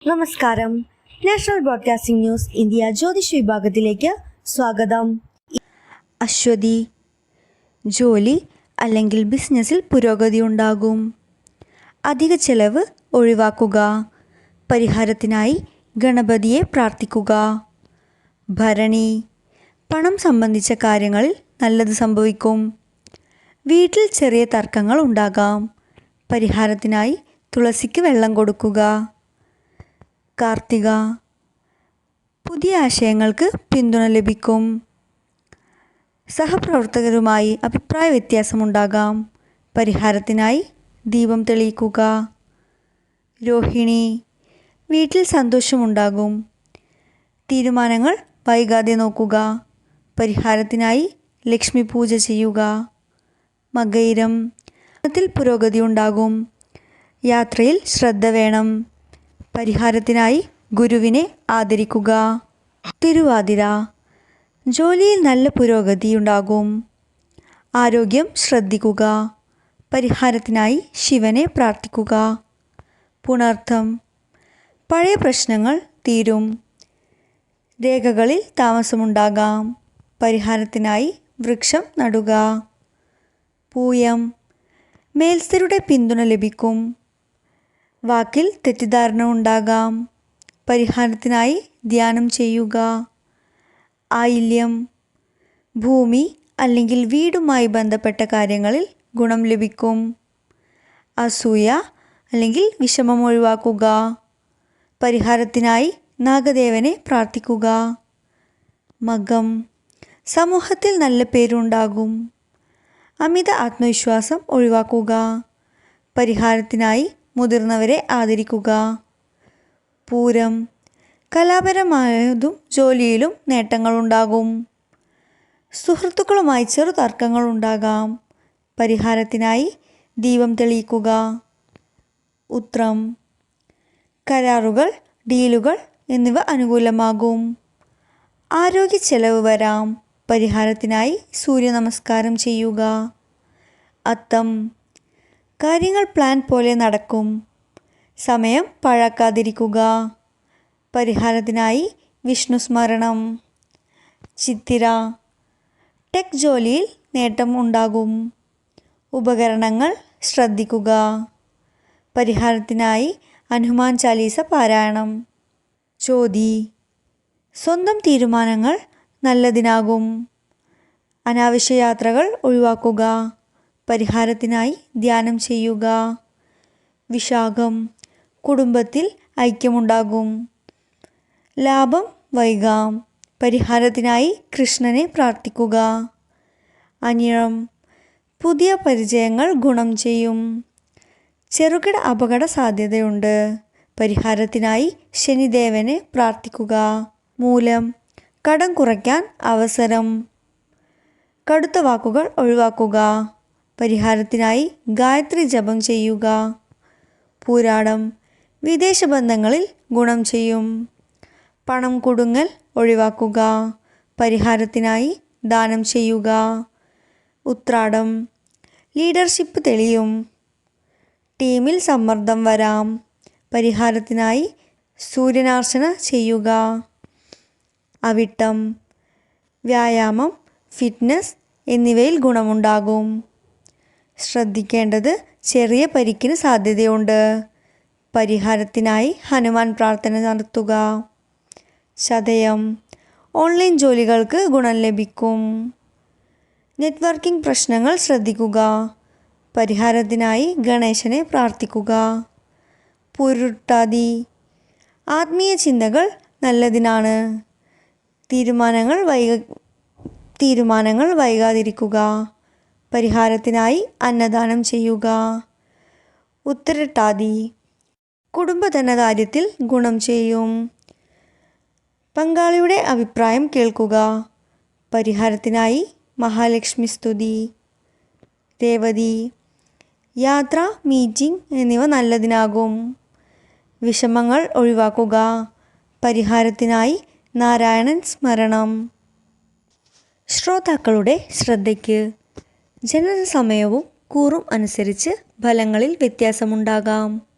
നമസ്കാരം. National broadcasting news India Jyothish വിഭാഗത്തിലേക്ക് സ്വാഗതം. അശ്വതി, ജോലി അല്ലെങ്കിൽ ബിസിനസ്സിൽ പുരോഗതി ഉണ്ടാകും. അധിക ചെലവ് ഒഴിവാക്കുക. പരിഹാരത്തിനായി ഗണപതിയെ പ്രാർത്ഥിക്കുക. ഭരണി, പണം സംബന്ധിച്ച കാര്യങ്ങളിൽ നല്ലത് സംഭവിക്കും. വീട്ടിൽ ചെറിയ തർക്കങ്ങൾ ഉണ്ടാകാം. പരിഹാരത്തിനായി തുളസിക്ക് വെള്ളം കൊടുക്കുക. കാർത്തിക, പുതിയ ആശയങ്ങൾക്ക് പിന്തുണ ലഭിക്കും. സഹപ്രവർത്തകരുമായി അഭിപ്രായ വ്യത്യാസമുണ്ടാകാം. പരിഹാരത്തിനായി ദീപം തെളിയിക്കുക. രോഹിണി, വീട്ടിൽ സന്തോഷമുണ്ടാകും. തീരുമാനങ്ങൾ വൈകാതെ നോക്കുക. പരിഹാരത്തിനായി ലക്ഷ്മി പൂജ ചെയ്യുക. മകയിരം, ത്തിൽ പുരോഗതി ഉണ്ടാകും. യാത്രയിൽ ശ്രദ്ധ വേണം. പരിഹാരത്തിനായി ഗുരുവിനെ ആദരിക്കുക. തിരുവാതിര, ജോലിയിൽ നല്ല പുരോഗതി ഉണ്ടാകും. ആരോഗ്യം ശ്രദ്ധിക്കുക. പരിഹാരത്തിനായി ശിവനെ പ്രാർത്ഥിക്കുക. പുണർത്തം, പഴയ പ്രശ്നങ്ങൾ തീരും. രേഖകളിൽ താമസമുണ്ടാകാം. പരിഹാരത്തിനായി വൃക്ഷം നടുക. പൂയം, മേൽസ്ഥരുടെ പിന്തുണ ലഭിക്കും. വാക്കിൽ തെറ്റിദ്ധാരണ ഉണ്ടാകാം. പരിഹാരത്തിനായി ധ്യാനം ചെയ്യുക. ആയില്യം, ഭൂമി അല്ലെങ്കിൽ വീടുമായി ബന്ധപ്പെട്ട കാര്യങ്ങളിൽ ഗുണം ലഭിക്കും. അസൂയ അല്ലെങ്കിൽ വിഷമം ഒഴിവാക്കുക. പരിഹാരത്തിനായി നാഗദേവനെ പ്രാർത്ഥിക്കുക. മകം, സമൂഹത്തിൽ നല്ല പേരുണ്ടാകും. അമിത ആത്മവിശ്വാസം ഒഴിവാക്കുക. പരിഹാരത്തിനായി മുതിർന്നവരെ ആദരിക്കുക. പൂരം, കലാപരമായതും ജോലിയിലും നേട്ടങ്ങളുണ്ടാകും. സുഹൃത്തുക്കളുമായി ചെറു തർക്കങ്ങളുണ്ടാകാം. പരിഹാരത്തിനായി ദീപം തെളിയിക്കുക. ഉത്രം, കരാറുകൾ, ഡീലുകൾ എന്നിവ അനുകൂലമാകും. ആരോഗ്യ ചെലവ് വരാം. പരിഹാരത്തിനായി സൂര്യനമസ്കാരം ചെയ്യുക. അത്തം, കാര്യങ്ങൾ പ്ലാൻ പോലെ നടക്കും. സമയം പാഴാക്കാതിരിക്കുക. പരിഹാരത്തിനായി വിഷ്ണു സ്മരണം. ചിത്തിര, ടെക് ജോലിയിൽ നേട്ടം ഉണ്ടാകും. ഉപകരണങ്ങൾ ശ്രദ്ധിക്കുക. പരിഹാരത്തിനായി ഹനുമാൻ ചാലീസ പാരായണം. ചോതി, സ്വന്തം തീരുമാനങ്ങൾ നല്ലതിനാകും. അനാവശ്യ യാത്രകൾ ഒഴിവാക്കുക. പരിഹാരത്തിനായി ധ്യാനം ചെയ്യുക. വിശാഖം, കുടുംബത്തിൽ ഐക്യമുണ്ടാകും. ലാഭം വൈകാം. പരിഹാരത്തിനായി കൃഷ്ണനെ പ്രാർത്ഥിക്കുക. അനിഴം, പുതിയ പരിചയങ്ങൾ ഗുണം ചെയ്യും. ചെറുകിട അപകട സാധ്യതയുണ്ട്. പരിഹാരത്തിനായി ശനിദേവനെ പ്രാർത്ഥിക്കുക. മൂലം, കടം കുറയ്ക്കാൻ അവസരം. കടുത്ത വാക്കുകൾ ഒഴിവാക്കുക. പരിഹാരത്തിനായി ഗായത്രി ജപം ചെയ്യുക. പൂരാടം, വിദേശ ബന്ധങ്ങളിൽ ഗുണം ചെയ്യും. പണം കുടുങ്ങൽ ഒഴിവാക്കുക. പരിഹാരത്തിനായി ദാനം ചെയ്യുക. ഉത്രാടം, ലീഡർഷിപ്പ് തെളിയും. ടീമിൽ സമ്മർദ്ദം വരാം. പരിഹാരത്തിനായി സൂര്യനാർച്ചന ചെയ്യുക. അവിട്ടം, വ്യായാമം, ഫിറ്റ്നസ് എന്നിവയിൽ ഗുണമുണ്ടാകും. ശ്രദ്ധിക്കേണ്ടത് ചെറിയ പരിക്കിന് സാധ്യതയുണ്ട്. പരിഹാരത്തിനായി ഹനുമാൻ പ്രാർത്ഥന നടത്തുക. ചതയം, ഓൺലൈൻ ജോലികൾക്ക് ഗുണം ലഭിക്കും. നെറ്റ്വർക്കിംഗ് പ്രശ്നങ്ങൾ ശ്രദ്ധിക്കുക. പരിഹാരത്തിനായി ഗണേശനെ പ്രാർത്ഥിക്കുക. പുരുട്ടാതി, ആത്മീയ ചിന്തകൾ നല്ലതിനാണ്. തീരുമാനങ്ങൾ വൈകാതിരിക്കുക. പരിഹാരത്തിനായി അന്നദാനം ചെയ്യുക. ഉത്തരട്ടാതി, കുടുംബധനകാര്യത്തിൽ ഗുണം ചെയ്യും. പങ്കാളിയുടെ അഭിപ്രായം കേൾക്കുക. പരിഹാരത്തിനായി മഹാലക്ഷ്മി സ്തുതി. രേവതി, യാത്ര, മീറ്റിംഗ് എന്നിവ നല്ലതിനാകും. വിഷമങ്ങൾ ഒഴിവാക്കുക. പരിഹാരത്തിനായി നാരായണൻ സ്മരണം. ശ്രോതാക്കളുടെ ശ്രദ്ധയ്ക്ക്, ജനന സമയവും കൂറും അനുസരിച്ച് ഫലങ്ങളിൽ വ്യത്യാസമുണ്ടാകാം.